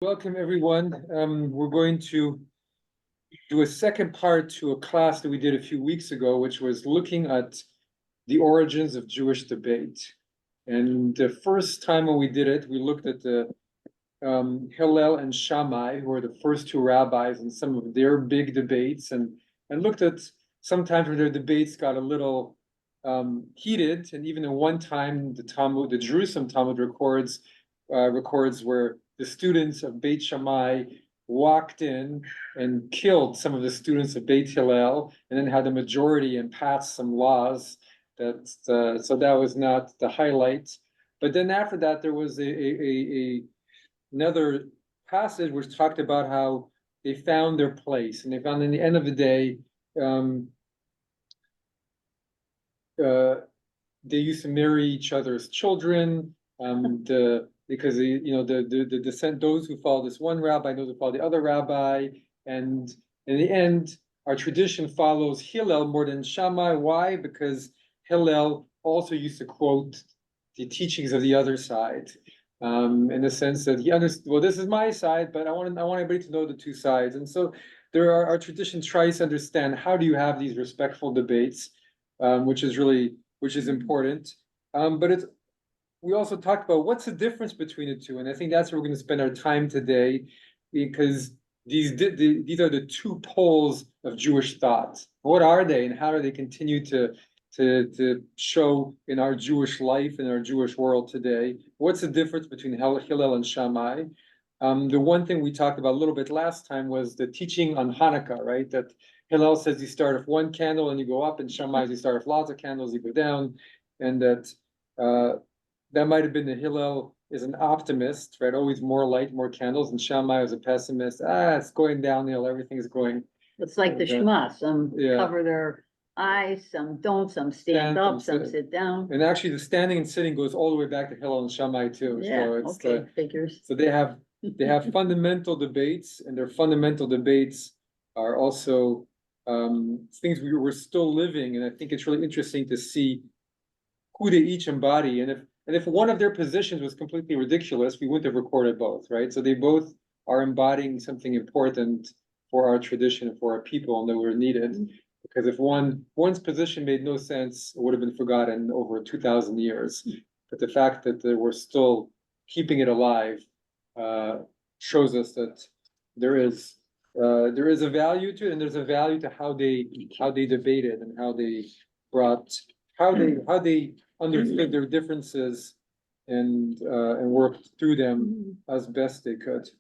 Welcome, everyone. We're going to do a second part to a class that we did a few weeks ago, which was looking at the origins of Jewish debate. And the first time when we did it, we looked at the Hillel and Shammai, who were the first two rabbis, and some of their big debates, and looked at sometimes where their debates got a little heated. And even at one time, the Talmud, the Jerusalem Talmud records where the students of Beit Shammai walked in and killed some of the students of Beit Hillel, and then had a majority and passed some laws. So that was not the highlight. But then after that, there was another passage which talked about how they found their place, and they found in the end of the day, they used to marry each other's children. Because the descent, those who follow this one rabbi, those who follow the other rabbi, and in the end, our tradition follows Hillel more than Shammai. Why? Because Hillel also used to quote the teachings of the other side, in the sense that he understood, well, this is my side, but I want everybody to know the two sides. And so our tradition tries to understand, how do you have these respectful debates, which is important. But we also talked about what's the difference between the two, and I think that's where we're going to spend our time today, because these are the two poles of Jewish thought. What are they, and how do they continue to show in our Jewish life, in our Jewish world today? What's the difference between Hillel and Shammai? The one thing we talked about a little bit last time was the teaching on Hanukkah, right? That Hillel says you start with one candle and you go up, and Shammai you start with lots of candles, you go down, and that might have been the Hillel is an optimist, right? Always more light, more candles, and Shammai was a pessimist. It's going downhill, everything's going. It's like the Shema, some Yeah. cover their eyes, some don't, some stand up, some sit down. And actually, the standing and sitting goes all the way back to Hillel and Shammai too. Yeah, So it's okay, figures. So they have fundamental debates, and their fundamental debates are also things we're still living. And I think it's really interesting to see who they each embody. And if one of their positions was completely ridiculous, we wouldn't have recorded both, right? So they both are embodying something important for our tradition, for our people, and that we're needed. Because if one's position made no sense, it would have been forgotten over 2,000 years. But the fact that we're still keeping it alive shows us that there is a value to it, and there's a value to how they debated, and how they understood their differences and worked through them as best they could.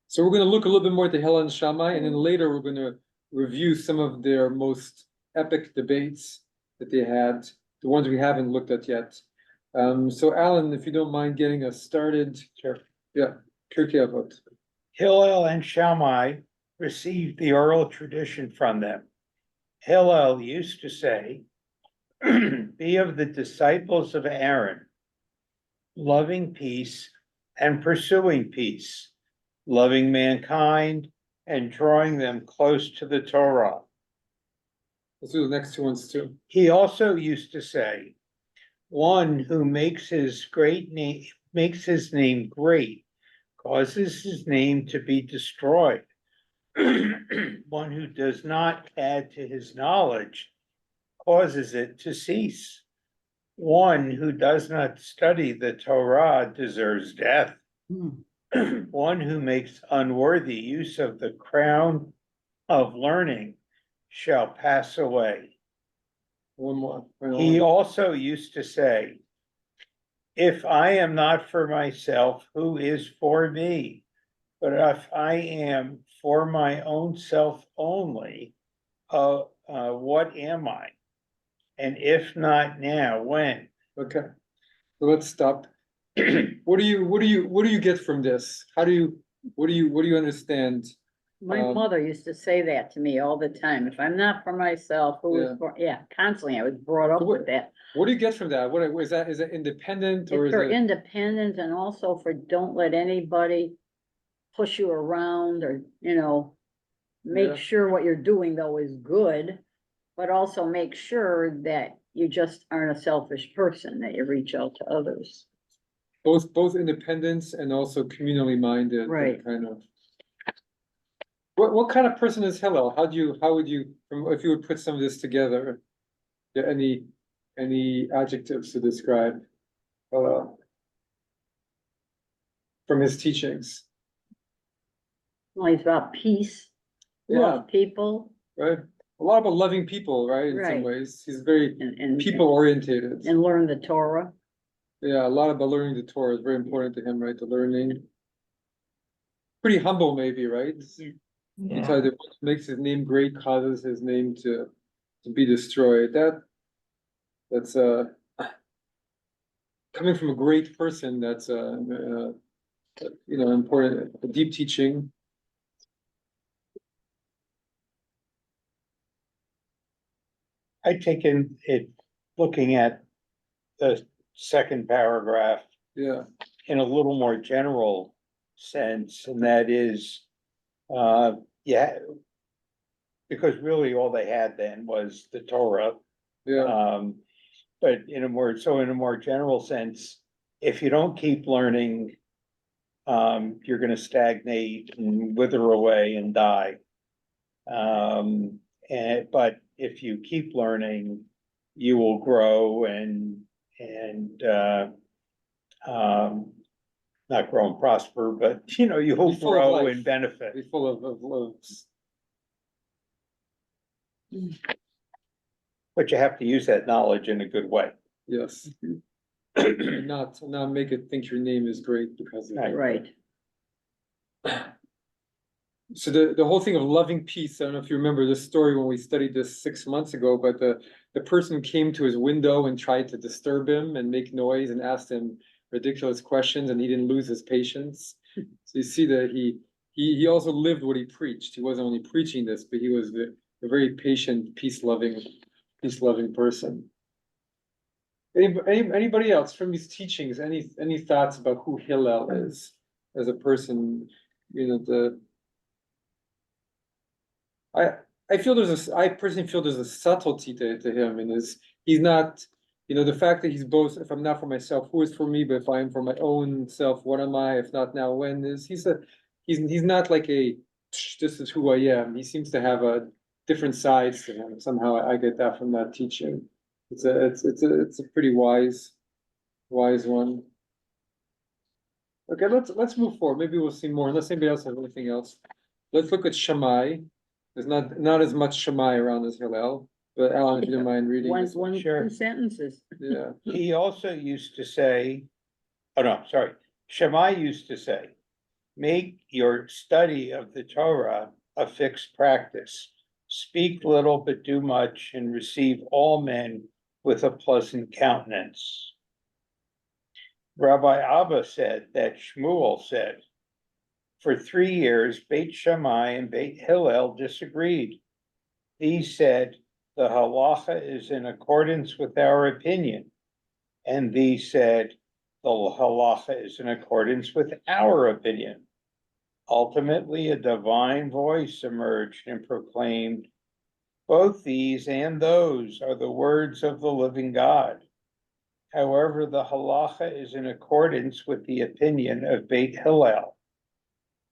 So we're going to look a little bit more at the Hillel and Shammai, and then later we're going to review some of their most epic debates that they had, the ones we haven't looked at yet. So Alan, if you don't mind getting us started. Sure. Yeah, Pirkei Avot. Hillel and Shammai received the oral tradition from them. Hillel used to say, "Be of the disciples of Aaron, loving peace and pursuing peace, loving mankind and drawing them close to the Torah." Let's do the next two ones too. He also used to say, "One who makes his name great causes his name to be destroyed. One who does not add to his knowledge causes it to cease. One who does not study the Torah deserves death. One who makes unworthy use of the crown of learning shall pass away." One more. He also used to say, "If I am not for myself, who is for me? But if I am for my own self only, what am I? And if not now, when?" Okay, so let's stop. What do you get from this? What do you understand? My mother used to say that to me all the time. If I'm not for myself, who is for, constantly. I was brought up with that. What do you get from that? What is that? Is it independent, or It's for independent, and also for don't let anybody push you around, or, make sure what you're doing though is good, but also make sure that you just aren't a selfish person, that you reach out to others. both independence and also communally minded, that Right. kind of. What kind of person is Hillel? How would you, if you would put some of this together? Yeah, any adjectives to describe Hillel? From his teachings, Well, he's about peace, yeah, love people, right? A lot about loving people, right? In some Right. ways, he's very and people orientated. and learn the Torah. Yeah, a lot about learning the Torah is very important to him, right? The learning. Pretty humble, maybe, right? He tried to what makes his name great causes his name to be destroyed. That's coming from a great person. That's important, a deep teaching. I take in it, looking at the second paragraph Yeah, in a little more general sense, and that is, yeah, because really all they had then was the Torah. yeah, But in a more general sense, if you don't keep learning, you're gonna stagnate and wither away and die. But if you keep learning, you will grow and, not grow and prosper, but you will Be full of grow life. and benefit. be full of loves. But you have to use that knowledge in a good way. Yes. And not make it think your name is great because of it. Right. So the whole thing of loving peace, I don't know if you remember this story when we studied this 6 months ago, but the person came to his window and tried to disturb him and make noise and asked him ridiculous questions, and he didn't lose his patience. So you see that he also lived what he preached. He wasn't only preaching this, but he was a very patient, peace-loving person. Anybody else from these teachings, any thoughts about who Hillel is as a person? I personally feel there's a subtlety to him, and he's not, the fact that he's both, if I'm not for myself, who is for me, but if I am for my own self, what am I? If not now, when he's not like this is who I am. He seems to have a different sides to him. Somehow I get that from that teaching. It's a pretty wise one. Okay, let's move forward. Maybe we'll see more, unless anybody else has anything else. Let's look at Shammai. There's not as much Shammai around as Hillel, but Alan, if you don't mind reading this. One, Sure. 2 sentences. Yeah, He also used to say, oh no, sorry, Shammai used to say, make your study of the Torah a fixed practice. Speak little but do much, and receive all men with a pleasant countenance. Rabbi Abba said that Shmuel said, for 3 years, Beit Shammai and Beit Hillel disagreed. These said, the halacha is in accordance with our opinion. And these said, the halacha is in accordance with our opinion. Ultimately, a divine voice emerged and proclaimed, both these and those are the words of the living God. However, the halacha is in accordance with the opinion of Beit Hillel.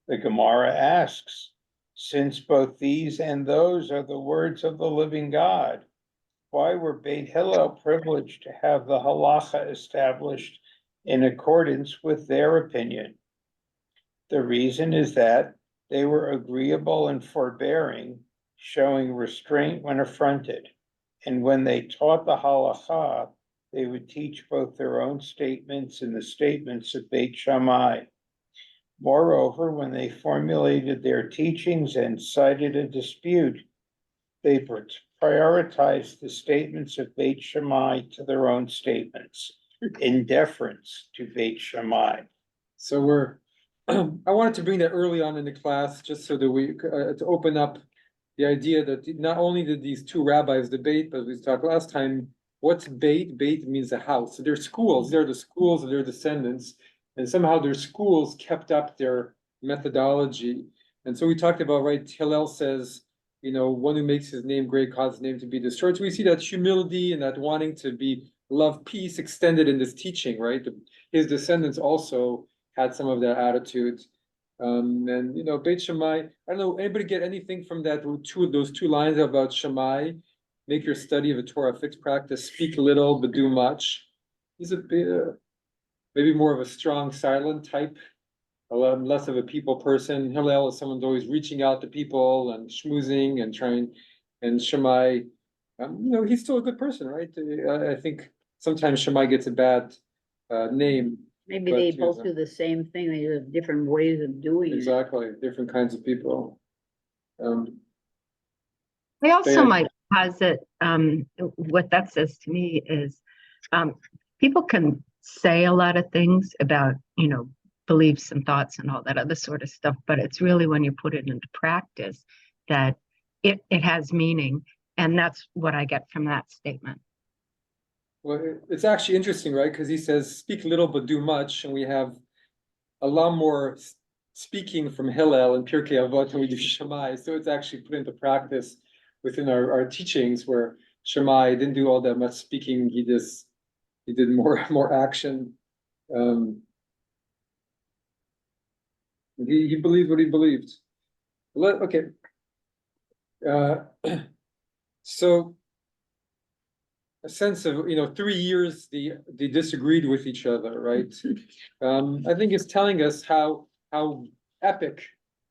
The Gemara asks, since both these and those are the words of the living God, why were Beit Hillel privileged to have the halacha established in accordance with their opinion? The reason is that they were agreeable and forbearing, showing restraint when affronted. And when they taught the halacha, they would teach both their own statements and the statements of Beit Shammai. Moreover, when they formulated their teachings and cited a dispute, they prioritized the statements of Beit Shammai to their own statements, in deference to Beit Shammai. so I wanted to bring that early on in the class, just so that we, to open up the idea that not only did these two rabbis debate, but we talked last time, what's Beit? Beit means a house. So they're schools, they're the schools of their descendants, and somehow their schools kept up their methodology. And so we talked about, right, Hillel says, one who makes his name great causes his name to be destroyed. So we see that humility and that wanting to be love peace extended in this teaching, right? His descendants also had some of that attitude. And you know, Beit Shammai, I don't know, anybody get anything from those two lines about Shammai? Make your study of a Torah fixed practice, speak little but do much. He's a bit, maybe more of a strong, silent type, a lot less of a people person. Hillel is someone who's always reaching out to people and schmoozing and trying. And Shammai, you know, he's still a good person, right? I think sometimes Shammai gets a bad name. Maybe But, they you both know, do the same thing, they have different ways of doing it. exactly, different kinds of people. I also Yeah. might posit, what that says to me is, people can say a lot of things about, beliefs and thoughts and all that other sort of stuff, but it's really when you put it into practice that it has meaning. And that's what I get from that statement. Well, it's actually interesting, right? Because he says, speak little but do much, and we have a lot more speaking from Hillel and Pirkei Avot than we do Shammai. So it's actually put into practice within our teachings, where Shammai didn't do all that much speaking. He did more action. He believed what he believed. Okay. So a sense of, 3 years they disagreed with each other, right? I think it's telling us how epic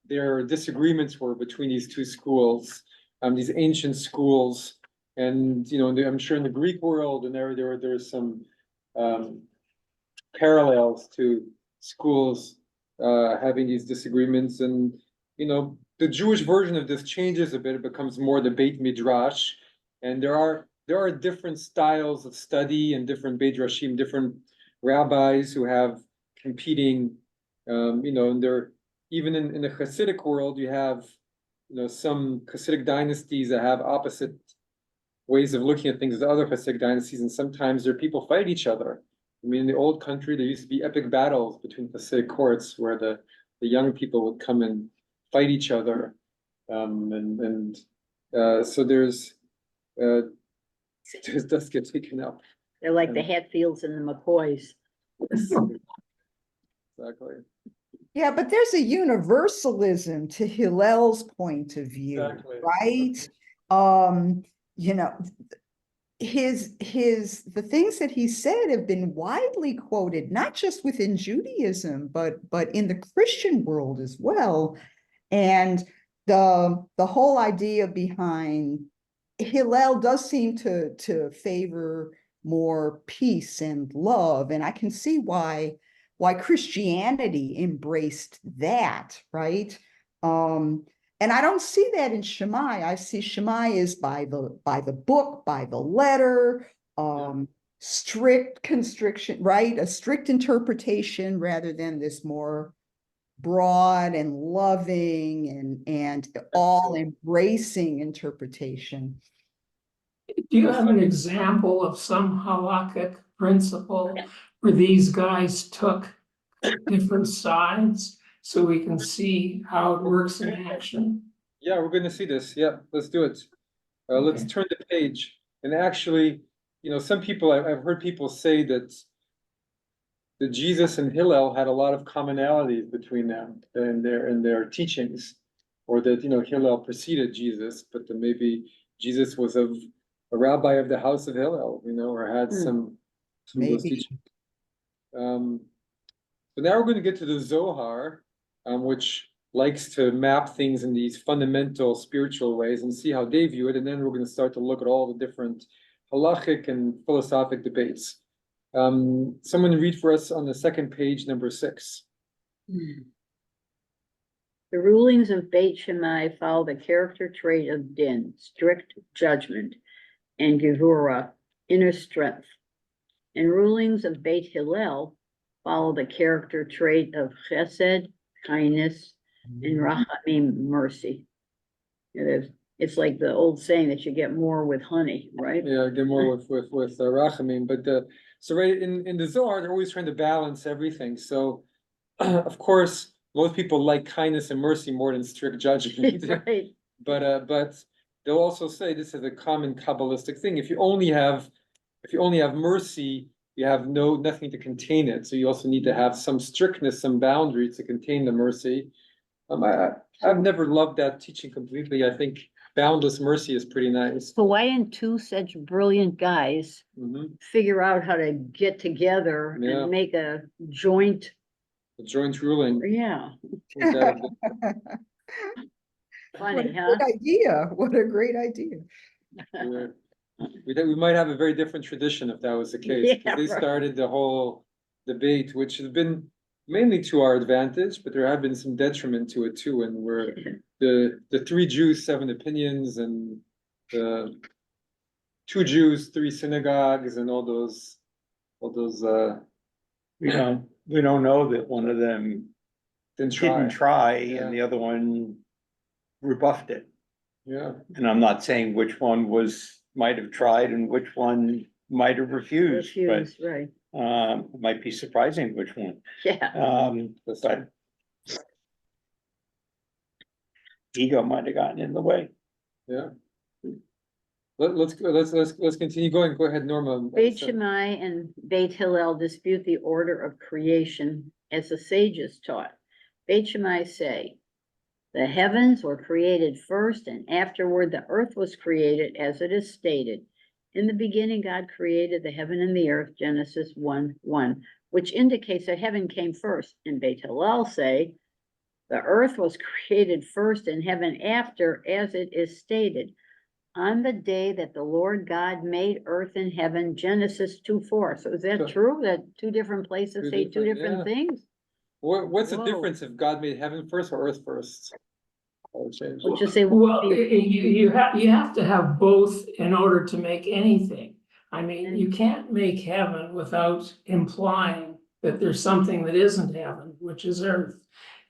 their disagreements were between these two schools, these ancient schools. And I'm sure in the Greek world, and there's some parallels to schools having these disagreements. And the Jewish version of this changes a bit. It becomes more the Beit Midrash, and there are different styles of study and different Beit Midrashim, different rabbis who have competing, and they're even in the Hasidic world, you have some Hasidic dynasties that have opposite ways of looking at things as other Hasidic dynasties, and sometimes their people fight each other. I mean, in the old country, there used to be epic battles between Hasidic courts where the young people would come and fight each other, so there's does get taken up. They're like the Hatfields and the McCoys. Exactly. Yeah, but there's a universalism to Hillel's point of view, Exactly. right? The things that he said have been widely quoted, not just within Judaism, but in the Christian world as well. And the whole idea behind Hillel does seem to favor more peace and love, and I can see why Christianity embraced that, right? And I don't see that in Shammai. I see Shammai is by the book, by the letter, strict constriction, right? A strict interpretation rather than this more broad and loving and all embracing interpretation. Do you have an example of some halakhic principle where these guys took different sides so we can see how it works in action? Yeah, we're going to see this. Yeah, let's do it. Let's turn the page. And actually, some people, I've heard people say that Jesus and Hillel had a lot of commonalities between them in their teachings, or that Hillel preceded Jesus, but that maybe Jesus was a rabbi of the house of Hillel, or had some of those teachings. But now we're going to get to the Zohar, which likes to map things in these fundamental spiritual ways and see how they view it, and then we're going to start to look at all the different halachic and philosophic debates. Someone read for us on the second page, number 6. The rulings of Beit Shammai follow the character trait of din, strict judgment, and gevurah, inner strength. And rulings of Beit Hillel follow the character trait of chesed, kindness, and rachamim, mercy. It's like the old saying that you get more with honey, right? Yeah, get more with rachamim, but so right in the Zohar, they're always trying to balance everything. So, of course, most people like kindness and mercy more than strict judgment. Right. But they'll also say this is a common Kabbalistic thing. If you only have if you only have mercy, you have nothing to contain it. So you also need to have some strictness, some boundaries to contain the mercy. I've never loved that teaching completely. I think boundless mercy is pretty nice. So why didn't two such brilliant guys Mhm. figure out how to get together Yeah. and make a joint, The joint ruling. yeah, Is that What a funny, huh? great idea. What a great idea. we might have a very different tradition if that was the case. 'Cause Yeah, they right. started the whole debate, which has been mainly to our advantage, but there have been some detriment to it too. And we're the 3 Jews, 7 opinions, and the 2 Jews, 3 synagogues, and all those. We don't know that one of them Didn't didn't try. try Yeah. and the other one rebuffed it. Yeah, And I'm not saying which one might have tried and which one might have refused, but Refuse, right, it might be surprising which one. yeah. But ego might have gotten in the way. yeah. Let's continue going. Go ahead, Norma. Beit Shammai and Beit Hillel dispute the order of creation as the sages taught. Beit Shammai say, the heavens were created first and afterward the earth was created as it is stated. In the beginning, God created the heaven and the earth, Genesis 1:1, which indicates that heaven came first. And Beit Hillel say, the earth was created first and heaven after, as it is stated. On the day that the Lord God made earth and heaven, Genesis 2:4. So is that So- true that two different places Two say two different, different things? What's the Whoa. difference if God made heaven first or earth first? I would change. We'll just say. Well, you have to have both in order to make anything. I mean, you can't make heaven without implying that there's something that isn't heaven, which is earth.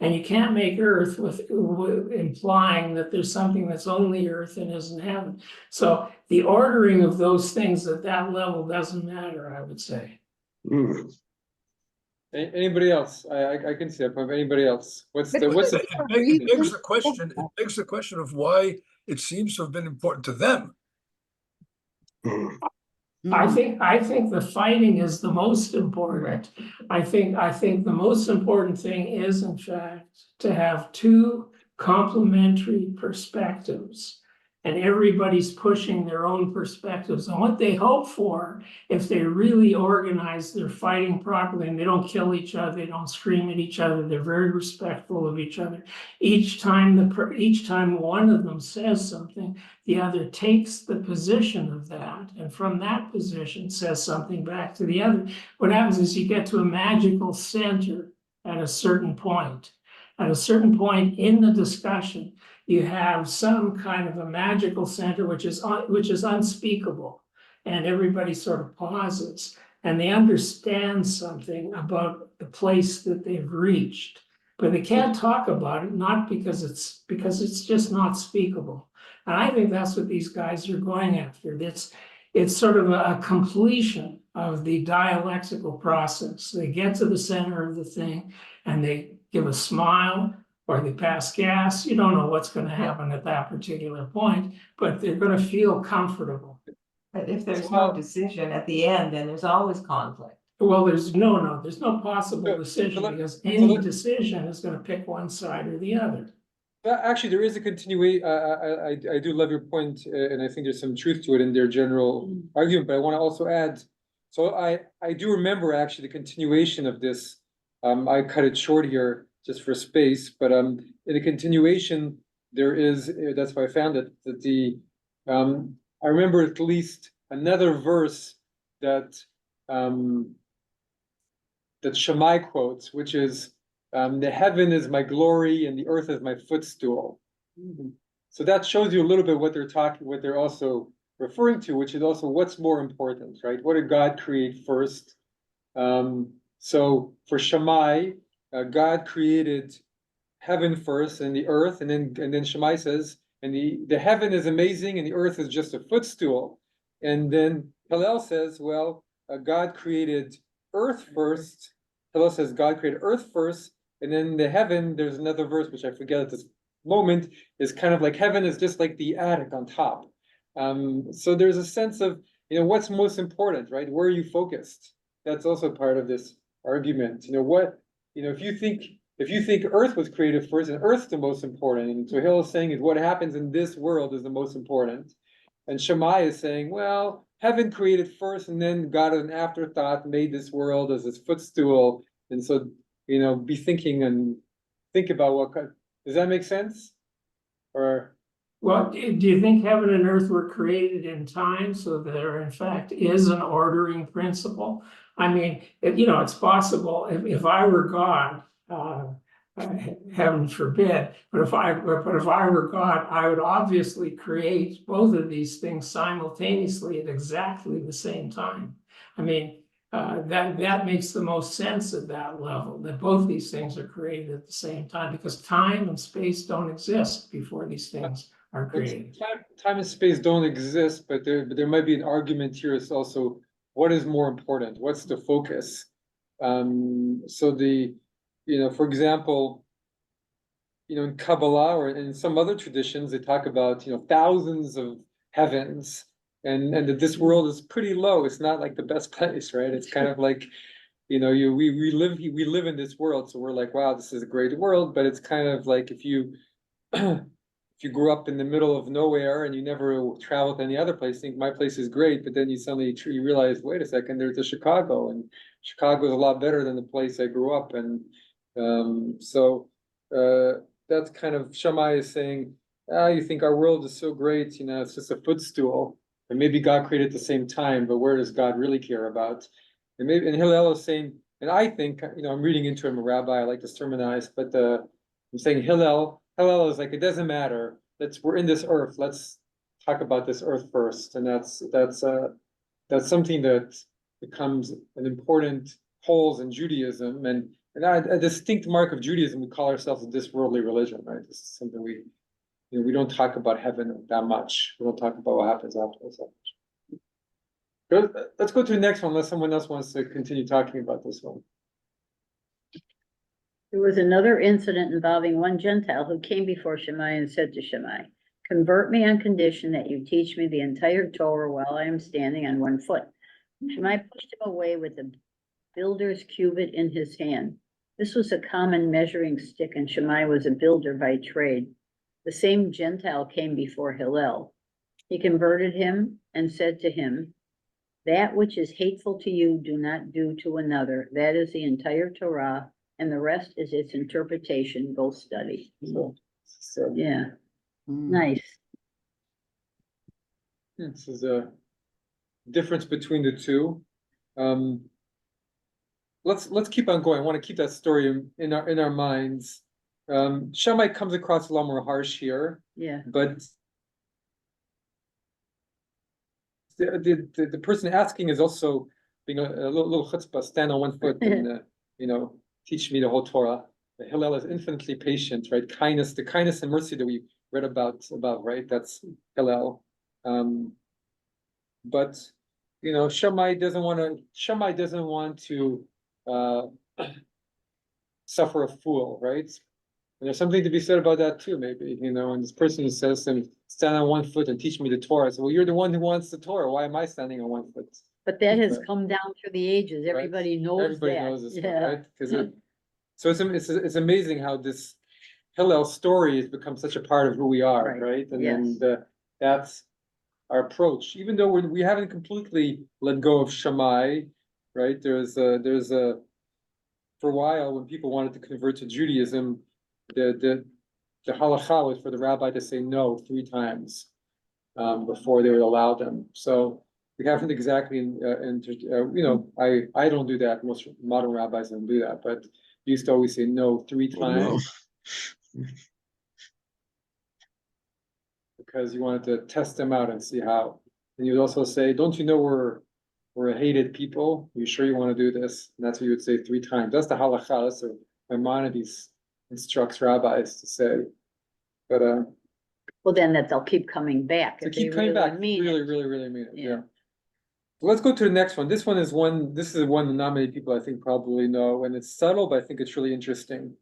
And you can't make earth with implying that there's something that's only earth and isn't heaven. So the ordering of those things at that level doesn't matter, I would say. Anybody else? I can see that point. Anybody else? What's But the it It begs the question of why it seems to have been important to them. I think the fighting is the most important. I think the most important thing is, in fact, to have two complementary perspectives. And everybody's pushing their own perspectives. And what they hope for, if they really organize their fighting properly and they don't kill each other, they don't scream at each other, they're very respectful of each other. Each time one of them says something, the other takes the position of that, and from that position says something back to the other. What happens is you get to a magical center at a certain point. At a certain point in the discussion, you have some kind of a magical center which is unspeakable, and everybody sort of pauses and they understand something about the place that they've reached, but they can't talk about it, not because it's just not speakable. And I think that's what these guys are going after. It's sort of a completion of the dialectical process. They get to the center of the thing and they give a smile or they pass gas. You don't know what's going to happen at that particular point, but they're going to feel comfortable. But if there's no decision at the end, then there's always conflict. Well, there's no possible decision because any let- decision is going to pick one side or the other. Actually, there is a continuation. I do love your point, and I think there's some truth to it in their general argument. But I want to also add. So I do remember actually the continuation of this. I cut it short here just for space, but in the continuation there is. That's why I found it. That I remember at least another verse that that Shammai quotes, which is. The heaven is my glory and the earth is my footstool. So that shows you a little bit what they're also referring to, which is also what's more important, right? What did God create first? So for Shammai, God created heaven first and the earth, and then Shammai says, and the heaven is amazing and the earth is just a footstool. And then Hillel says, well, God created earth first. Hillel says God created earth first. And then the heaven, there's another verse, which I forget at this moment, is kind of like heaven is just like the attic on top. So there's a sense of, what's most important, right? Where are you focused? That's also part of this argument. If you think Earth was created first, and Earth's the most important, and so Hillel is saying is what happens in this world is the most important. And Shammai is saying, well, heaven created first, and then God, as an afterthought, made this world as his footstool. And so, be thinking and think about what kind. Does that make sense? Or Well, do you think heaven and earth were created in time so there in fact is an ordering principle? I mean, it's possible if I were God, heaven forbid, but if I were God, I would obviously create both of these things simultaneously at exactly the same time. I mean, that makes the most sense at that level, that both these things are created at the same time, because time and space don't exist before these things are created. time and space don't exist, but there might be an argument here. It's also what is more important? What's the focus? For example, in Kabbalah or in some other traditions, they talk about thousands of heavens, and that this world is pretty low. It's not like the best place, right? It's kind of like we live in this world, so we're like, wow, this is a great world, but it's kind of like if you if you grew up in the middle of nowhere and you never traveled to any other place, think my place is great, but then you suddenly realize, wait a second, there's a Chicago, and Chicago is a lot better than the place I grew up in. That's kind of Shammai is saying, you think our world is so great, it's just a footstool, and maybe God created at the same time, but where does God really care about? And Hillel is saying, and I think, I'm reading into him, a rabbi, I like to sermonize, but I'm saying Hillel is like, it doesn't matter. We're in this earth. Let's talk about this earth first. And that's something that becomes an important holes in Judaism. And a distinct mark of Judaism, we call ourselves a disworldly religion, right? This is something we don't talk about heaven that much. We don't talk about what happens after this that much. Let's go to the next one, unless someone else wants to continue talking about this one. There was another incident involving one Gentile who came before Shammai and said to Shammai, "Convert me on condition that you teach me the entire Torah while I am standing on one foot." Shammai pushed him away with a builder's cubit in his hand. This was a common measuring stick, and Shammai was a builder by trade. The same Gentile came before Hillel. He converted him and said to him, "That which is hateful to you, do not do to another. That is the entire Torah, and the rest is its interpretation. Go study." So Yeah, Mm. nice. this is a difference between the two. Let's keep on going. I want to keep that story in our minds. Shammai comes across a lot more harsh here, Yeah. but the person asking is also being a little chutzpah, stand on one foot and teach me the whole Torah. Hillel is infinitely patient, right? The kindness and mercy that we read about, right? That's Hillel. But Shammai doesn't want to suffer a fool, right? And there's something to be said about that too, maybe, and this person says to him, stand on one foot and teach me the Torah. So, well, you're the one who wants the Torah. Why am I standing on one foot? But that has come down through the ages. Everybody knows that. Everybody knows this, Yeah. right? So it's amazing how this Hillel story has become such a part of who we are, right? And Yes. that's our approach. Even though we haven't completely let go of Shammai, right? There's a for a while when people wanted to convert to Judaism, the halakha was for the rabbi to say no 3 times before they would allow them. So we haven't exactly, I don't do that. Most modern rabbis don't do that, but used to always say no 3 times because you wanted to test them out and see how. And you'd also say, don't you know we're a hated people? Are you sure you want to do this? And that's what you would say 3 times. That's the halakha. That's what Maimonides instructs rabbis to say. But Well, then that they'll keep coming back. to if they keep coming really back, mean really, it. really, really mean it. Yeah. Yeah. So let's go to the next one. This is one that not many people I think probably know, and it's subtle, but I think it's really interesting.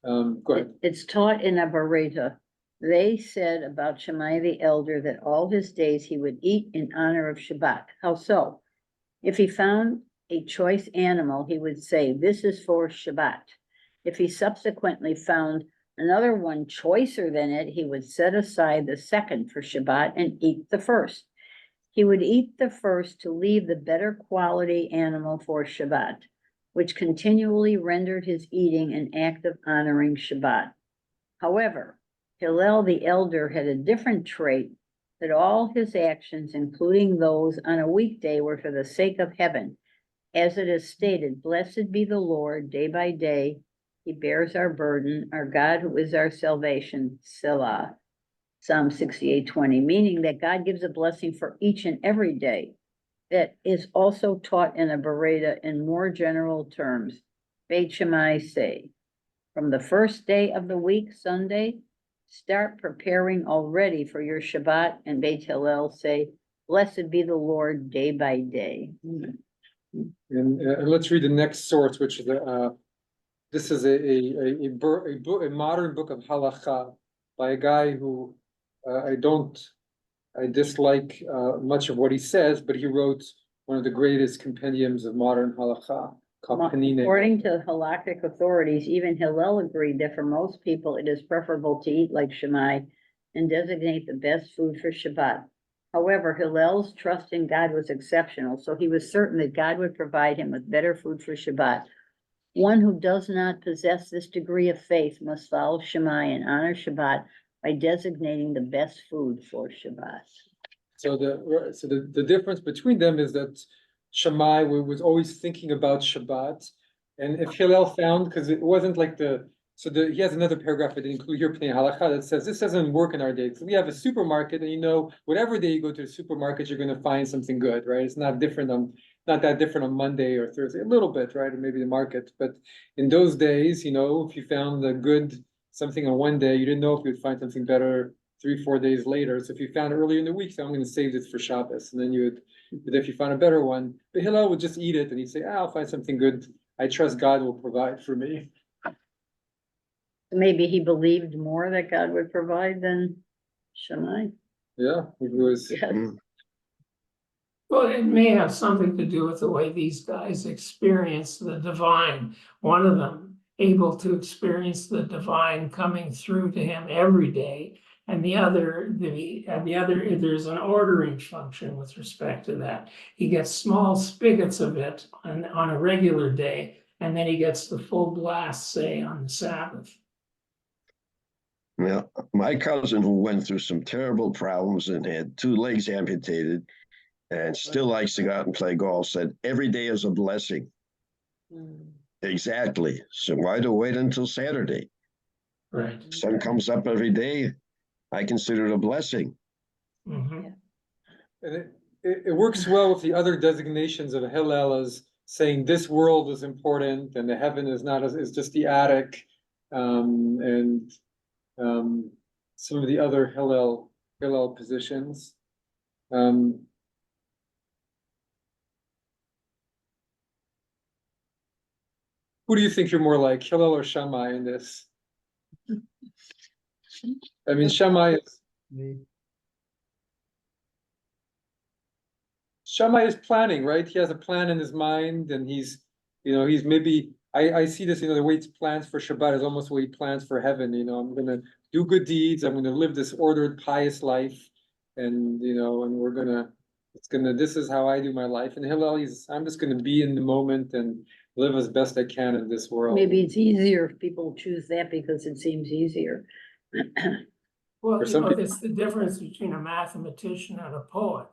Go ahead. It's taught in a Bereta. They said about Shammai the elder that all his days he would eat in honor of Shabbat. How so? If he found a choice animal, he would say, "This is for Shabbat." If he subsequently found another one choicer than it, he would set aside the second for Shabbat and eat the first. He would eat the first to leave the better quality animal for Shabbat, which continually rendered his eating an act of honoring Shabbat. However, Hillel the elder had a different trait, that all his actions, including those on a weekday, were for the sake of heaven. As it is stated, "Blessed be the Lord, day by day, he bears our burden, our God who is our salvation, Selah." Psalm 68:20, meaning that God gives a blessing for each and every day. That is also taught in a Bereda in more general terms. Beit Shammai say, from the first day of the week, Sunday, start preparing already for your Shabbat, and Beit Hillel say, "Blessed be the Lord day by day." And let's read the next source, which is this is a modern book of halacha by a guy who I dislike much of what he says, but he wrote one of the greatest compendiums of modern halacha called Panine. According to halakhic authorities, even Hillel agreed that for most people it is preferable to eat like Shammai and designate the best food for Shabbat. However, Hillel's trust in God was exceptional, so he was certain that God would provide him with better food for Shabbat. One who does not possess this degree of faith must follow Shammai and honor Shabbat by designating the best food for Shabbat. So the difference between them is that Shammai was always thinking about Shabbat, and if Hillel found, because it wasn't like he has another paragraph I didn't include here, Pnei Halacha, that says this doesn't work in our day. So we have a supermarket, and whatever day you go to the supermarket, you're going to find something good, right? It's not that different on Monday or Thursday, a little bit, right? Or maybe the market, but in those days, if you found something on one day, you didn't know if you'd find something better 3-4 days later. So if you found it earlier in the week, so I'm going to save this for Shabbos, and then but if you found a better one, but Hillel would just eat it, and he'd say, I'll find something good. I trust God will provide for me. Maybe he believed more that God would provide than Shammai. Yeah, it was. Yes. Well, it may have something to do with the way these guys experience the divine. One of them able to experience the divine coming through to him every day, and the other, there's an ordering function with respect to that. He gets small spigots of it on a regular day, and then he gets the full blast, say, on the Sabbath. Now, my cousin who went through some terrible problems and had 2 legs amputated and still likes to go out and play golf said every day is a blessing. Exactly. So why do wait until Saturday? Right. Sun comes up every day. I consider it a blessing. Mhm. And it works well with the other designations of Hillel as saying this world is important and the heaven is not is just the attic, and some of the other Hillel positions. Who do you think you're more like, Hillel or Shammai in this? I mean, Shammai is planning, right? He has a plan in his mind, and he's maybe, I see this, the way he plans for Shabbat is almost the way he plans for heaven. I'm gonna do good deeds, I'm gonna live this ordered, pious life, and this is how I do my life. And Hillel, I'm just gonna be in the moment and live as best I can in this world. Maybe it's easier if people choose that because it seems easier. Well, For some people. it's the difference between a mathematician and a poet.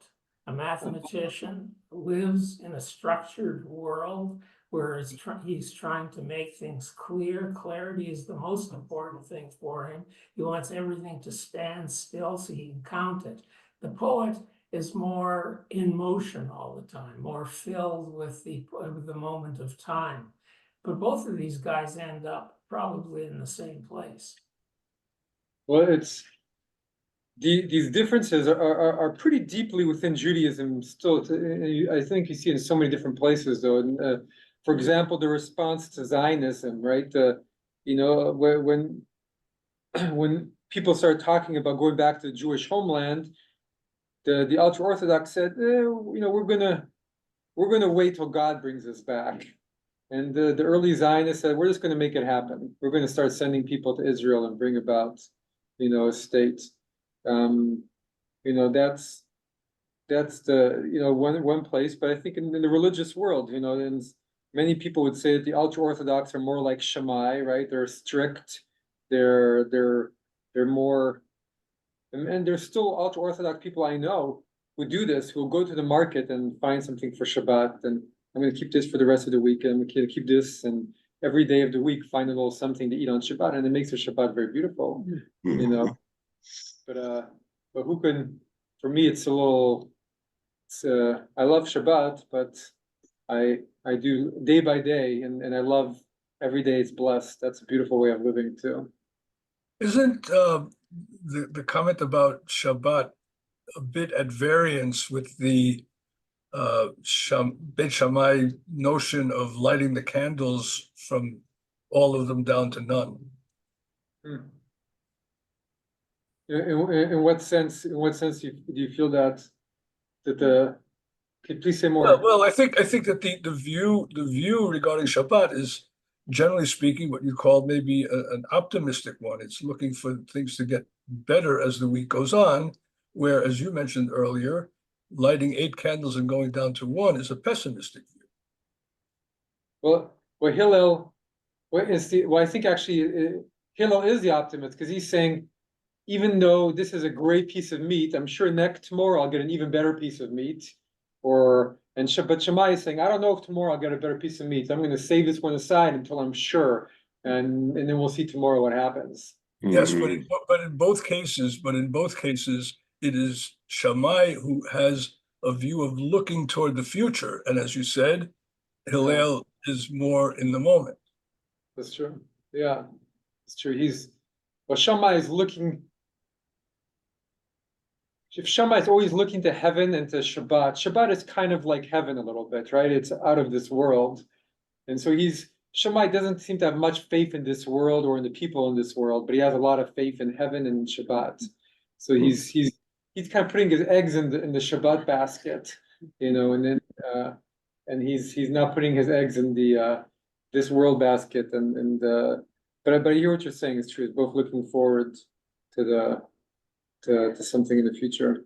A mathematician lives in a structured world where he's trying to make things clear. Clarity is the most important thing for him. He wants everything to stand still so he can count it. The poet is more in motion all the time, more filled with the moment of time. But both of these guys end up probably in the same place. Well, these differences are pretty deeply within Judaism still. I think you see it in so many different places, though. And, for example, the response to Zionism, right? When people started talking about going back to the Jewish homeland, the ultra-Orthodox said, we're gonna wait till God brings us back. And the early Zionists said, we're just gonna make it happen. We're gonna start sending people to Israel and bring about, a state. That's the, one place, but I think in the religious world, and many people would say that the ultra-Orthodox are more like Shammai, right? They're strict, they're more, and there's still ultra-Orthodox people I know who do this, who will go to the market and find something for Shabbat, and I'm gonna keep this for the rest of the week, and I'm gonna keep this, and every day of the week find a little something to eat on Shabbat, and it makes the Shabbat very beautiful, But who can, for me, it's a little, I love Shabbat, but I do day by day, and I love every day it's blessed. That's a beautiful way of living too. Isn't the comment about Shabbat a bit at variance with the Beit Shammai notion of lighting the candles from all of them down to none? In what sense? In what sense do you feel that the? Could you please say more? Well, I think that the view regarding Shabbat is, generally speaking, what you call maybe an optimistic one. It's looking for things to get better as the week goes on, where, as you mentioned earlier, lighting 8 candles and going down to 1 is a pessimistic view. Well, Hillel, I think actually Hillel is the optimist, because he's saying, even though this is a great piece of meat, I'm sure tomorrow I'll get an even better piece of meat. But Shammai is saying, I don't know if tomorrow I'll get a better piece of meat. I'm going to save this one aside until I'm sure, and then we'll see tomorrow what happens. Yes, but in both cases, it is Shammai who has a view of looking toward the future, and as you said, Hillel is more in the moment. That's true. Yeah, it's true. Shammai is looking. If Shammai is always looking to heaven and to Shabbat is kind of like heaven a little bit, right? It's out of this world. And so Shammai doesn't seem to have much faith in this world or in the people in this world, but he has a lot of faith in heaven and Shabbat. So he's kind of putting his eggs in the Shabbat basket, and then and he's not putting his eggs in the this world basket, but I hear what you're saying is true. It's both looking forward to something in the future.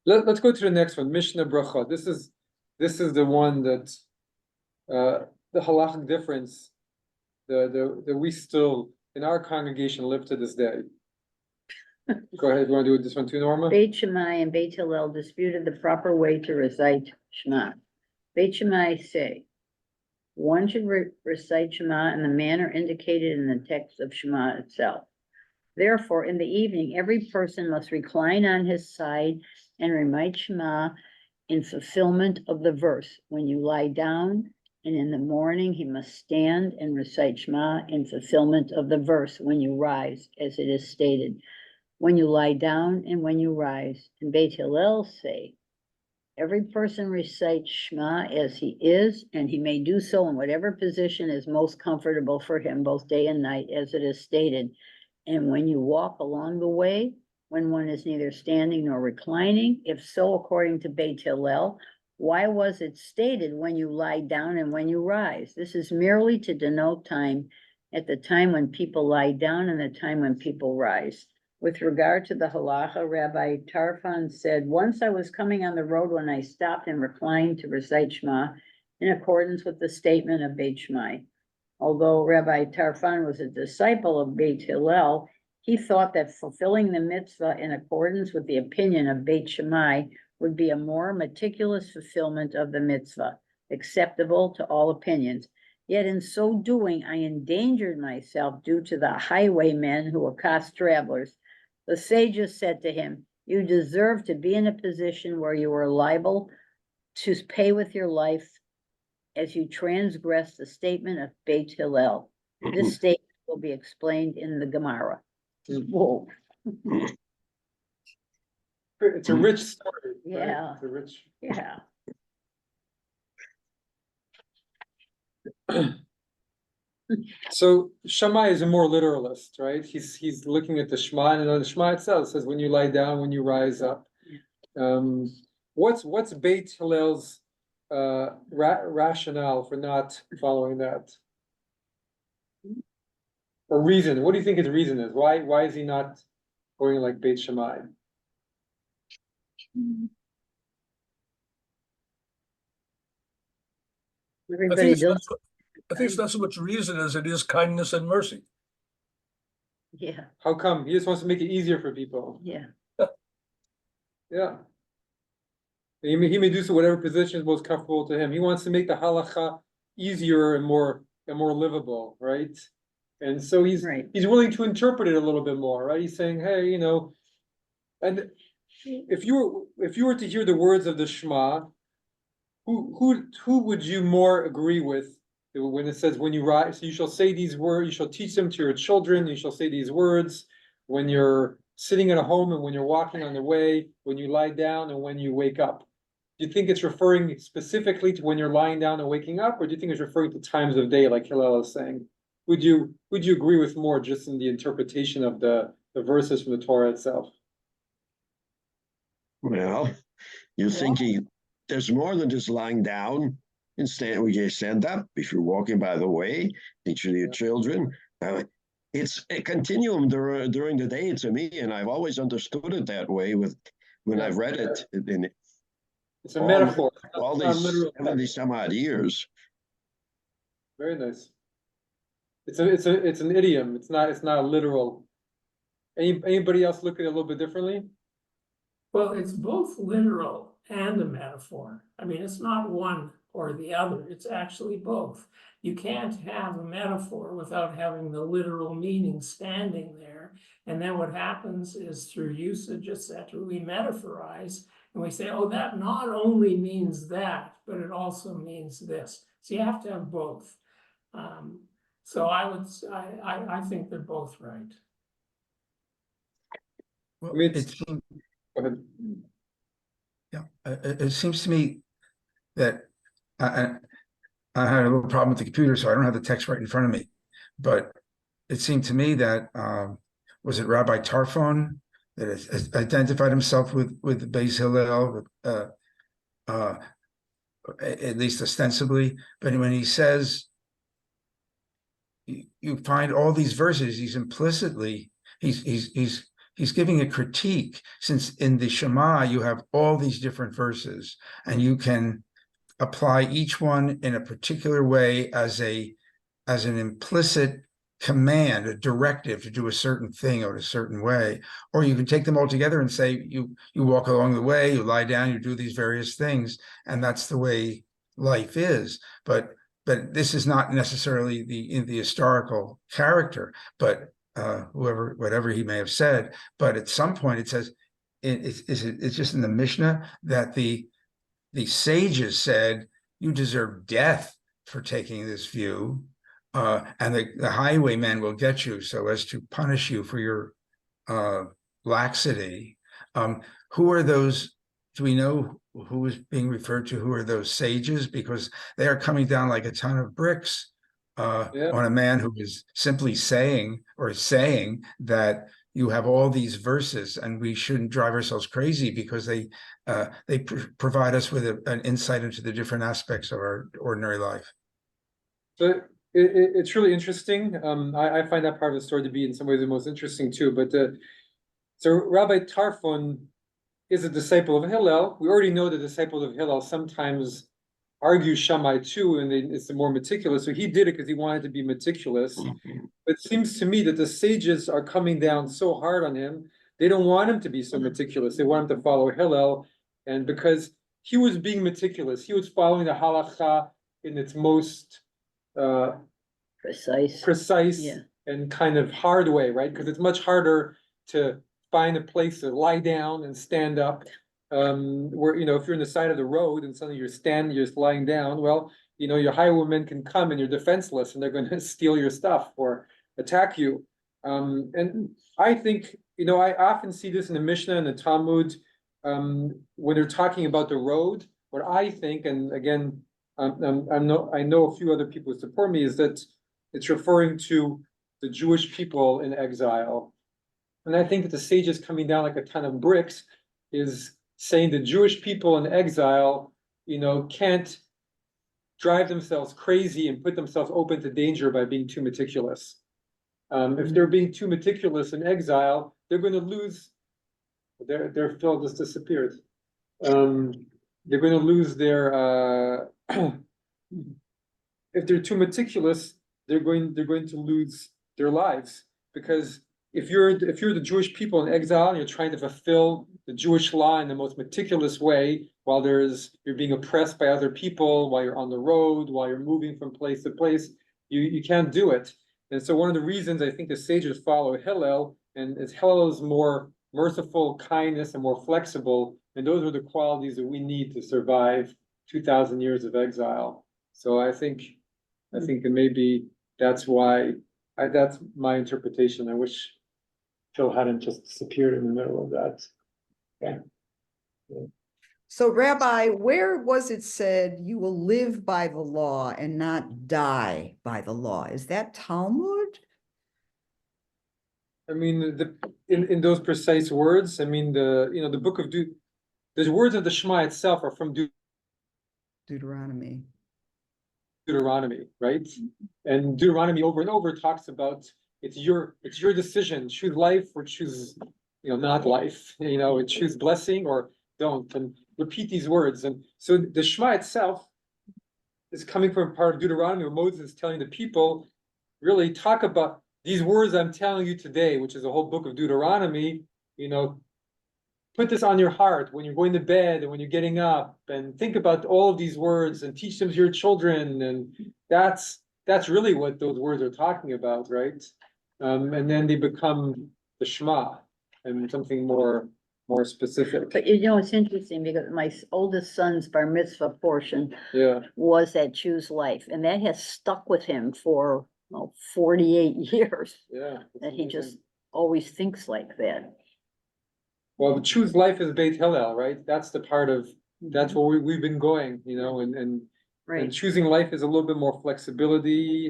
Let's go to the next one, Mishnah Bracha. This is the one that the halachic difference that we still in our congregation live to this day. Go ahead. You want to do this one too, Norma? Beit Shammai and Beit Hillel disputed the proper way to recite Shema. Beit Shammai say, one should recite Shema in the manner indicated in the text of Shema itself. Therefore, in the evening, every person must recline on his side and recite Shema in fulfillment of the verse. When you lie down, and in the morning he must stand and recite Shema in fulfillment of the verse when you rise, as it is stated, when you lie down and when you rise. And Beit Hillel say, every person recites Shema as he is, and he may do so in whatever position is most comfortable for him, both day and night, as it is stated. And when you walk along the way, when one is neither standing nor reclining, if so, according to Beit Hillel, why was it stated when you lie down and when you rise? This is merely to denote time, at the time when people lie down and the time when people rise. With regard to the halacha, Rabbi Tarfon said, once I was coming on the road when I stopped and reclined to recite Shema in accordance with the statement of Beit Shammai. Although Rabbi Tarfon was a disciple of Beit Hillel, he thought that fulfilling the mitzvah in accordance with the opinion of Beit Shammai would be a more meticulous fulfillment of the mitzvah, acceptable to all opinions. Yet in so doing, I endangered myself due to the highwaymen who accost travelers. The sages said to him, you deserve to be in a position where you are liable to pay with your life as you transgress the statement of Beit Hillel. This statement will be explained in the Gemara. Whoa. It's a rich story. Yeah. Right? It's a rich. Yeah. So Shammai is a more literalist, right? He's looking at the Shema, and the Shema itself says, when you lie down, when you rise up. What's Beit Hillel's rationale for not following that? Or reason? What do you think his reason is? Why is he not going like Beit Shammai? I Everybody think it's does, not, I think it's not so much reason as it is kindness and mercy. yeah, How come? He just wants to make it easier for people. yeah. Yeah. He may do so whatever position is most comfortable to him. He wants to make the halacha easier and more livable, right? And so he's Right. willing to interpret it a little bit more, right? He's saying, hey, and if you were to hear the words of the Shema, who would you more agree with when it says, when you rise, so you shall say these words, you shall teach them to your children, you shall say these words when you're sitting at a home and when you're walking on the way, when you lie down and when you wake up. Do you think it's referring specifically to when you're lying down and waking up, or do you think it's referring to times of day, like Hillel is saying? Would you agree with more just in the interpretation of the verses from the Torah itself? Well, you're thinking there's more than just lying down. Instead, we can stand up if you're walking by the way, teaching your children. It's a continuum during the day to me, and I've always understood it that way when I've read it in It's a metaphor. all It's not these literal. 70 some odd years. Very nice. It's an idiom. It's not literal. Anybody else look at it a little bit differently? Well, it's both literal and a metaphor. I mean, it's not one or the other, it's actually both. You can't have a metaphor without having the literal meaning standing there. And then what happens is through usage, etc., we metaphorize and we say, oh, that not only means that, but it also means this. So you have to have both. So I think they're both right. I mean, It seems, Go ahead. yeah, it seems to me that I had a little problem with the computer, so I don't have the text right in front of me. But it seemed to me that was it Rabbi Tarfon that has identified himself with Beis Hillel, at least ostensibly. But when he says you find all these verses, he's implicitly he's giving a critique, since in the Shema you have all these different verses, and you can apply each one in a particular way as an implicit command, a directive to do a certain thing or a certain way. Or you can take them all together and say you walk along the way, you lie down, you do these various things, and that's the way life is. But this is not necessarily the historical character, but whatever he may have said. But at some point it says it's just in the Mishnah that the sages said you deserve death for taking this view, and the highwaymen will get you so as to punish you for your laxity. Who are those? Do we know who is being referred to? Who are those sages? Because they are coming down like a ton of bricks on a man who is simply saying that you have all these verses and we shouldn't drive ourselves crazy because they provide us with an insight into the different aspects of our ordinary life. So it's really interesting. I find that part of the story to be in some ways the most interesting too. But so Rabbi Tarfon is a disciple of Hillel. We already know the disciples of Hillel sometimes argue Shammai too, and it's more meticulous. So he did it because he wanted to be meticulous. But it seems to me that the sages are coming down so hard on him. They don't want him to be so meticulous. They want him to follow Hillel. And because he was being meticulous, he was following the halacha in its most precise Yeah. and kind of hard way, right? Because it's much harder to find a place to lie down and stand up. Where, if you're in the side of the road and suddenly you're just lying down, well, your highwaymen can come and you're defenseless and they're going to steal your stuff or attack you. And I think, I often see this in the Mishnah and the Talmud, when they're talking about the road. What I think, and again, I know a few other people who support me, is that it's referring to the Jewish people in exile. And I think that the sages coming down like a ton of bricks is saying the Jewish people in exile, can't drive themselves crazy and put themselves open to danger by being too meticulous. If they're being too meticulous in exile, they're going to lose. Their field just disappeared. They're going to lose their. If they're too meticulous, they're going to lose their lives, because if you're the Jewish people in exile and you're trying to fulfill the Jewish law in the most meticulous way, while you're being oppressed by other people, while you're on the road, while you're moving from place to place, you can't do it. And so one of the reasons I think the sages follow Hillel, and is Hillel is more merciful, kindness, and more flexible, and those are the qualities that we need to survive 2,000 years of exile. So I think that maybe that's why that's my interpretation. I wish Phil hadn't just disappeared in the middle of that. Yeah. So Rabbi, where was it said you will live by the law and not die by the law? Is that Talmud? I mean, in those precise words, I mean, the book of the words of the Shema itself are from Deuteronomy. Deuteronomy, right? And Deuteronomy over and over talks about it's your decision, choose life or choose, not life, and choose blessing or don't, and repeat these words. And so the Shema itself is coming from part of Deuteronomy, where Moses is telling the people, really talk about these words I'm telling you today, which is a whole book of Deuteronomy, put this on your heart when you're going to bed and when you're getting up, and think about all of these words and teach them to your children. And that's really what those words are talking about, right? And then they become the Shema and something more specific. But it's interesting because my oldest son's bar mitzvah portion Yeah. was that choose life, and that has stuck with him for 48 years. Yeah. That he just always thinks like that. Well, the choose life is Beit Hillel, right? That's the part of, that's where we've been going, and Right. choosing life is a little bit more flexibility,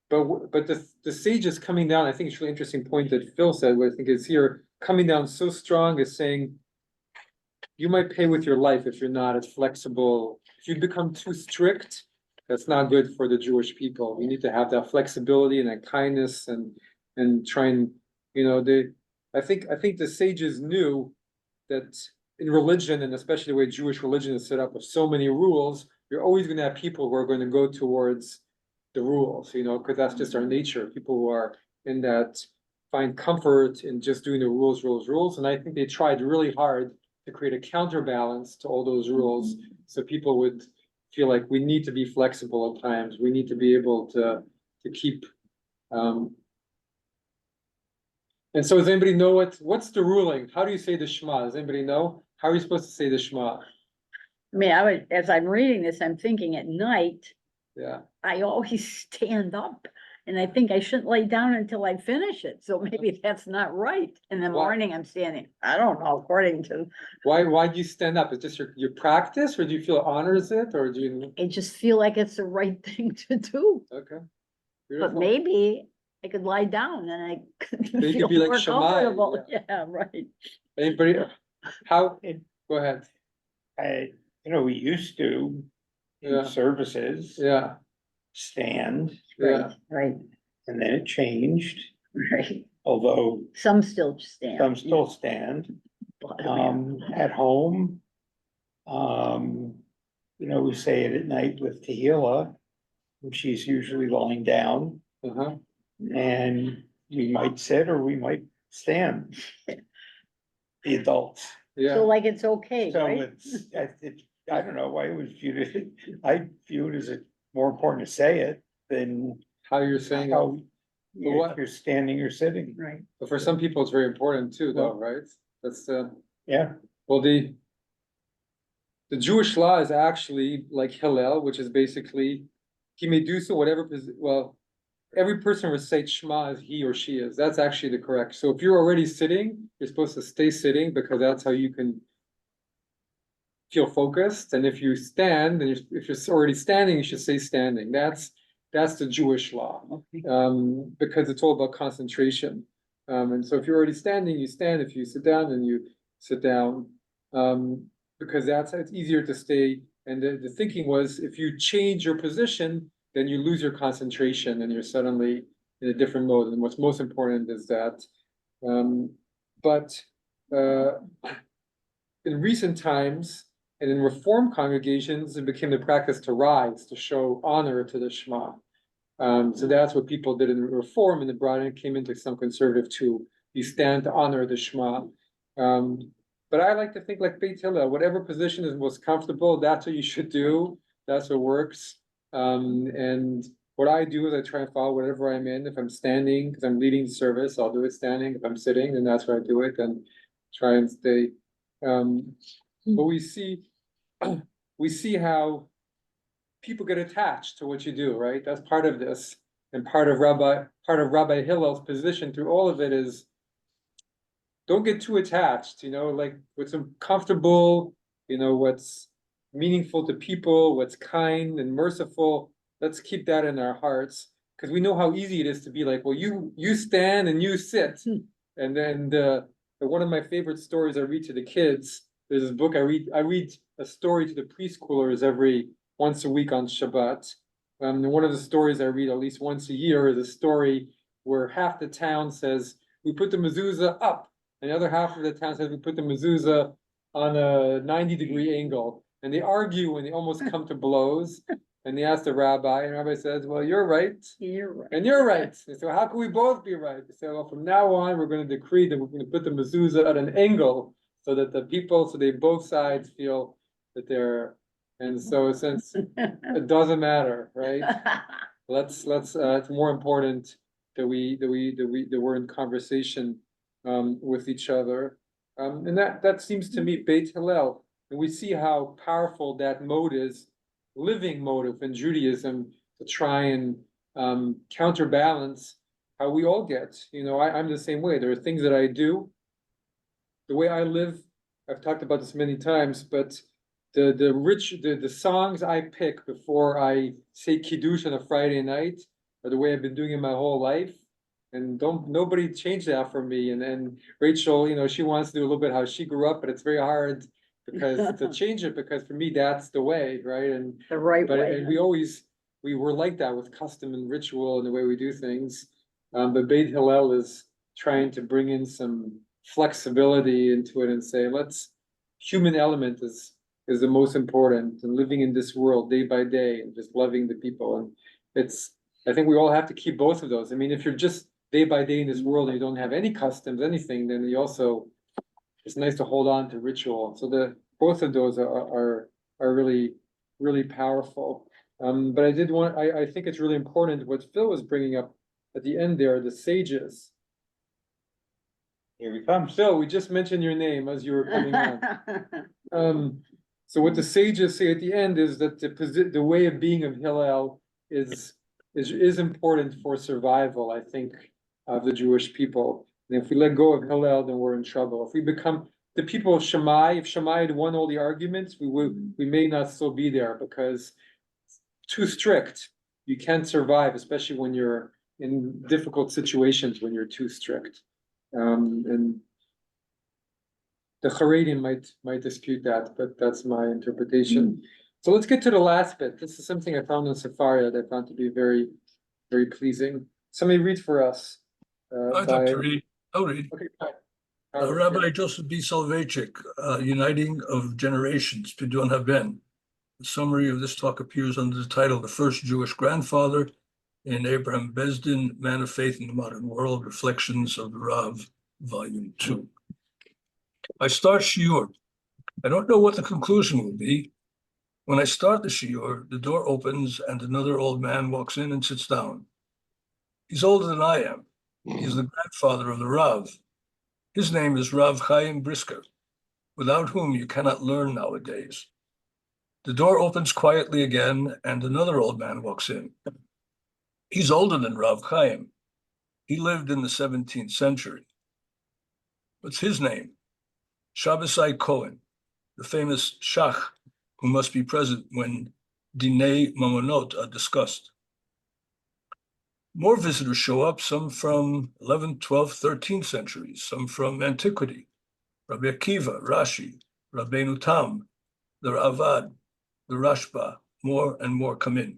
but the sages coming down, I think it's a really interesting point that Phil said, what I think is here, coming down so strong is saying, you might pay with your life if you're not as flexible. If you become too strict, that's not good for the Jewish people. We need to have that flexibility and that kindness and try and, I think the sages knew that in religion, and especially the way Jewish religion is set up with so many rules, you're always going to have people who are going to go towards the rules, because that's just our nature. People who are in that find comfort in just doing the rules. And I think they tried really hard to create a counterbalance to all those rules, so people would feel like we need to be flexible at times. We need to be able to keep. And so does anybody know what's the ruling? How do you say the Shema? Does anybody know? How are you supposed to say the Shema? I mean, as I'm reading this, I'm thinking at night, Yeah. I always stand up, and I think I shouldn't lay down until I finish it. So maybe that's not right. In the Why? morning, I'm standing. I don't know, according to, Why do you stand up? Is this your practice, or do you feel it honors it, or do you? I just feel like it's the right thing to do. Okay. But Beautiful. maybe I could lie down and I could You could feel be like more Shammai, comfortable. Yeah, right. Anybody? How? Go ahead. We used to, Yeah. in services, Yeah. stand, Yeah. Right, and then it changed, right. although Some still stand. some still stand. But, yeah. At home, we say it at night with Tehillah, and she's usually lying down, Uh-huh. and we might sit or we might stand. The adults. Yeah. So like it's okay, So right? I don't know why it was I view it as more important to say it than How you're saying it. how, what- if you're standing or sitting. Right. But for some people, it's very important too, though, right? That's Yeah, well, the Jewish law is actually like Hillel, which is basically he may do so whatever. Every person recites Shema as he or she is. That's actually the correct. So if you're already sitting, you're supposed to stay sitting, because that's how you can feel focused, and if you stand, and if you're already standing, you should stay standing. That's the Jewish law, because it's all about concentration. And so if you're already standing, you stand. If you sit down, then you sit down, because it's easier to stay. And the thinking was, if you change your position, then you lose your concentration, and you're suddenly in a different mode. And what's most important is that. But in recent times, and in Reform congregations, it became the practice to rise, to show honor to the Shema. So that's what people did in Reform, and it came into some conservative too. You stand to honor the Shema. But I like to think like Beit Hillel, whatever position is most comfortable, that's what you should do. That's what works. And what I do is I try and follow whatever I'm in. If I'm standing, because I'm leading the service, I'll do it standing. If I'm sitting, then that's where I do it, and try and stay. But we see how people get attached to what you do, right? That's part of this. And part of Rabbi Hillel's position through all of it is, don't get too attached, like what's comfortable, what's meaningful to people, what's kind and merciful. Let's keep that in our hearts, because we know how easy it is to be like, well, you stand and you sit. And then one of my favorite stories I read to the kids, there's this book I read a story to the preschoolers once a week on Shabbat. And one of the stories I read at least once a year is a story where half the town says, we put the mezuzah up, and the other half of the town says, we put the mezuzah on a 90-degree angle. And they argue, and they almost come to blows. And they ask the rabbi, and the rabbi says, well, you're right. You're right. And you're right. And so how can we both be right? They say, well, from now on, we're going to decree that we're going to put the mezuzah at an angle, so that they both sides feel that they're, and so since it doesn't matter, right? Let's it's more important that we're in conversation with each other. And that seems to me Beit Hillel. And we see how powerful that mode is, living mode in Judaism, to try and counterbalance how we all get. I'm the same way. There are things that I do. The way I live, I've talked about this many times, but the songs I pick before I say Kiddush on a Friday night are the way I've been doing it my whole life. And nobody change that for me. And Rachel, she wants to do a little bit how she grew up, but it's very hard to change it, because for me that's the way, right? And The right way. and we were like that with custom and ritual and the way we do things. But Beit Hillel is trying to bring in some flexibility into it and say, human element is the most important, and living in this world day by day and just loving the people. And I think we all have to keep both of those. I mean, if you're just day by day in this world and you don't have any customs, anything, then it's nice to hold on to ritual. So both of those are really, really powerful. But I think it's really important what Phil was bringing up at the end there, the sages. Here we come. Phil, we just mentioned your name as you were coming on. So what the sages say at the end is that the way of being of Hillel is important for survival, I think, of the Jewish people. And if we let go of Hillel, then we're in trouble. If we become the people of Shammai, if Shammai had won all the arguments, we may not still be there, because it's too strict. You can't survive, especially when you're in difficult situations, when you're too strict. And the Haredim might dispute that, but that's my interpretation. So let's get to the last bit. This is something I found in Sefaria that I found to be very, very pleasing. Somebody read for us. I'd like to read. I'll read. Okay, fine. Rabbi Joseph B. Soloveitchik, Uniting of Generations, Pidyon Haben. The summary of this talk appears under the title, The First Jewish Grandfather, in Abraham Besdin, Man of Faith in the Modern World, Reflections of the Rav, Volume 2. I start shiur. I don't know what the conclusion will be. When I start the shiur, the door opens and another old man walks in and sits down. He's older than I am. He's the grandfather of the Rav. His name is Rav Chaim Brisker, without whom you cannot learn nowadays. The door opens quietly again, and another old man walks in. He's older than Rav Chaim. He lived in the 17th century. What's his name? Shabbosai Cohen. the famous shach, who must be present when dinei mamonot are discussed. More visitors show up, some from 11th, 12th, 13th centuries, some from antiquity. Rabbi Akiva, Rashi, Rabbeinu Tam, the Ravad, the Rashba, more and more come in.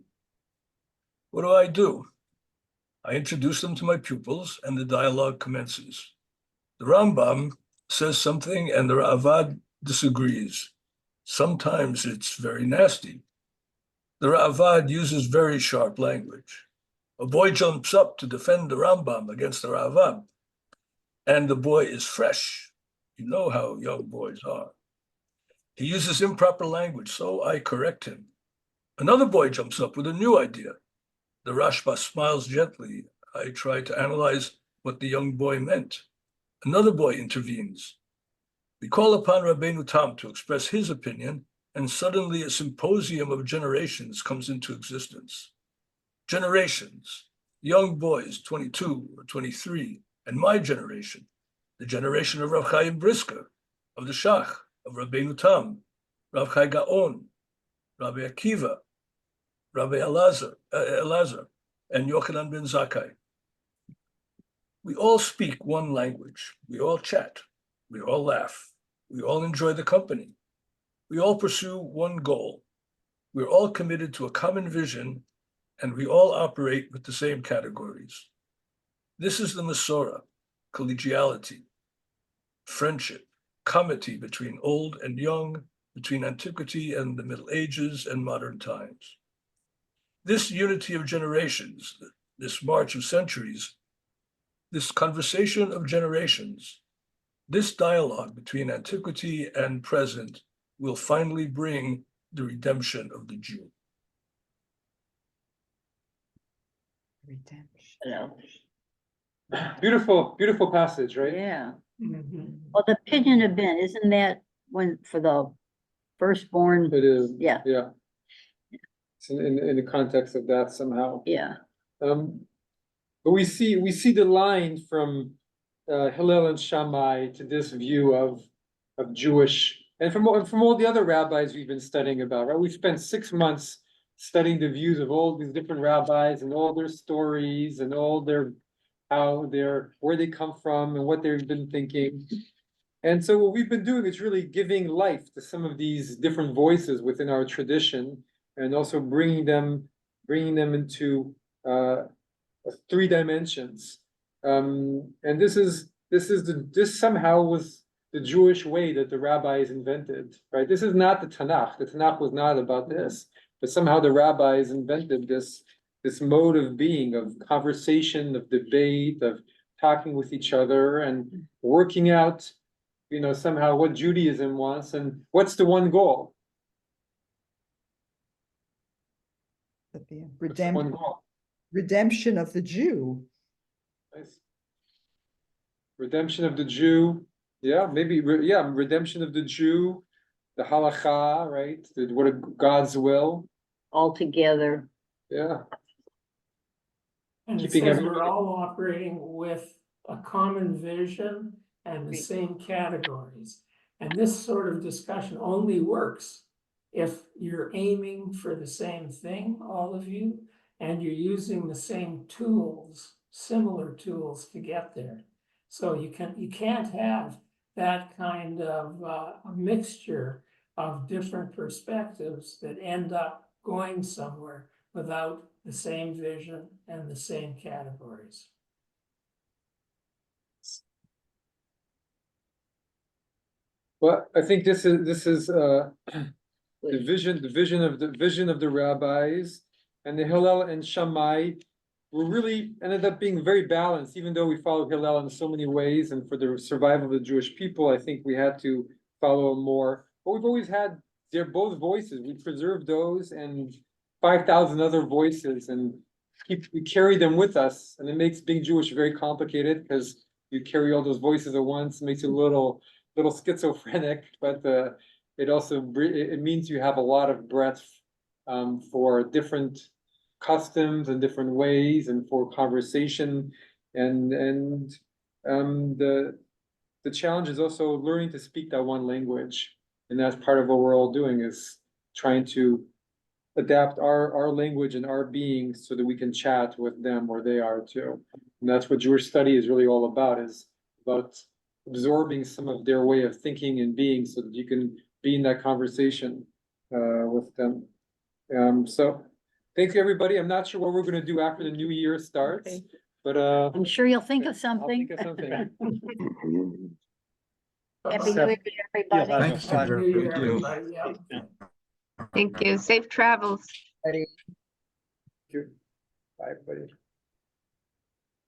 What do? I introduce them to my pupils and the dialogue commences. The Rambam says something and the Ravad disagrees. Sometimes it's very nasty. The Ravad uses very sharp language. A boy jumps up to defend the Rambam against the Ravad, and the boy is fresh. You know how young boys are. He uses improper language, so I correct him. Another boy jumps up with a new idea. The Rashba smiles gently. I try to analyze what the young boy meant. Another boy intervenes. We call upon Rabbeinu Tam to express his opinion, and suddenly a symposium of generations comes into existence. Generations, young boys, 22 or 23, and my generation, the generation of Rav Chaim Brisker, of the Shach, of Rabbeinu Tam, Rav Chai Gaon, Rabbi Akiva, Rabbi Elazar, and Yochanan ben Zakkai. We all speak one language. We all chat. We all laugh. We all enjoy the company. We all pursue one goal. We're all committed to a common vision, and we all operate with the same categories. This is the Masorah, collegiality, friendship, comity between old and young, between antiquity and the Middle Ages and modern times. This unity of generations, this march of centuries, this conversation of generations, this dialogue between antiquity and present will finally bring the redemption of the Jew. Hello. Beautiful, beautiful passage, right? Yeah. Mhm. Well, the opinion of Ben, isn't that when for the firstborn? It is. Yeah. Yeah. It's in the context of that somehow. Yeah. But we see the line from Hillel and Shammai to this view of Jewish, and from all the other rabbis we've been studying about, right? We've spent 6 months studying the views of all these different rabbis and all their stories and all their where they come from and what they've been thinking. And so what we've been doing is really giving life to some of these different voices within our tradition, and also bringing them into 3 dimensions. And this somehow was the Jewish way that the rabbis invented, right? This is not the Tanakh. The Tanakh was not about this, but somehow the rabbis invented this mode of being, of conversation, of debate, of talking with each other and working out, somehow what Judaism wants and what's the one goal. But the What's the one goal? redemption of the Jew. Nice. Redemption of the Jew. Yeah, maybe. Redemption of the Jew, the halacha, right? What God's will. All together. Yeah. And it Keeping says everybody- we're all operating with a common vision and the same categories. And this sort of discussion only works if you're aiming for the same thing, all of you, and you're using the same tools, similar tools to get there. So you can't have that kind of a mixture of different perspectives that end up going somewhere without the same vision and the same categories. Well, I think this is the vision of the rabbis, and the Hillel and Shammai were really ended up being very balanced, even though we followed Hillel in so many ways, and for the survival of the Jewish people, I think we had to follow him more. But we've always had both voices. We preserved those and 5,000 other voices, and we carry them with us. And it makes being Jewish very complicated because you carry all those voices at once. It makes you a little schizophrenic, but it also it means you have a lot of breadth for different customs and different ways, and for conversation, and the challenge is also learning to speak that one language. And that's part of what we're all doing, is trying to adapt our language and our being so that we can chat with them where they are too. And that's what Jewish study is really all about, is about absorbing some of their way of thinking and being so that you can be in that conversation with them. So thank you, everybody. I'm not sure what we're gonna do after the new year starts, Okay. but I'm sure you'll think of I'll something. think of something. Happy New Year, everybody. Thank you Happy New Year, Thank you. everybody, yeah. Thank you. Safe travels. Thank you. Bye, everybody.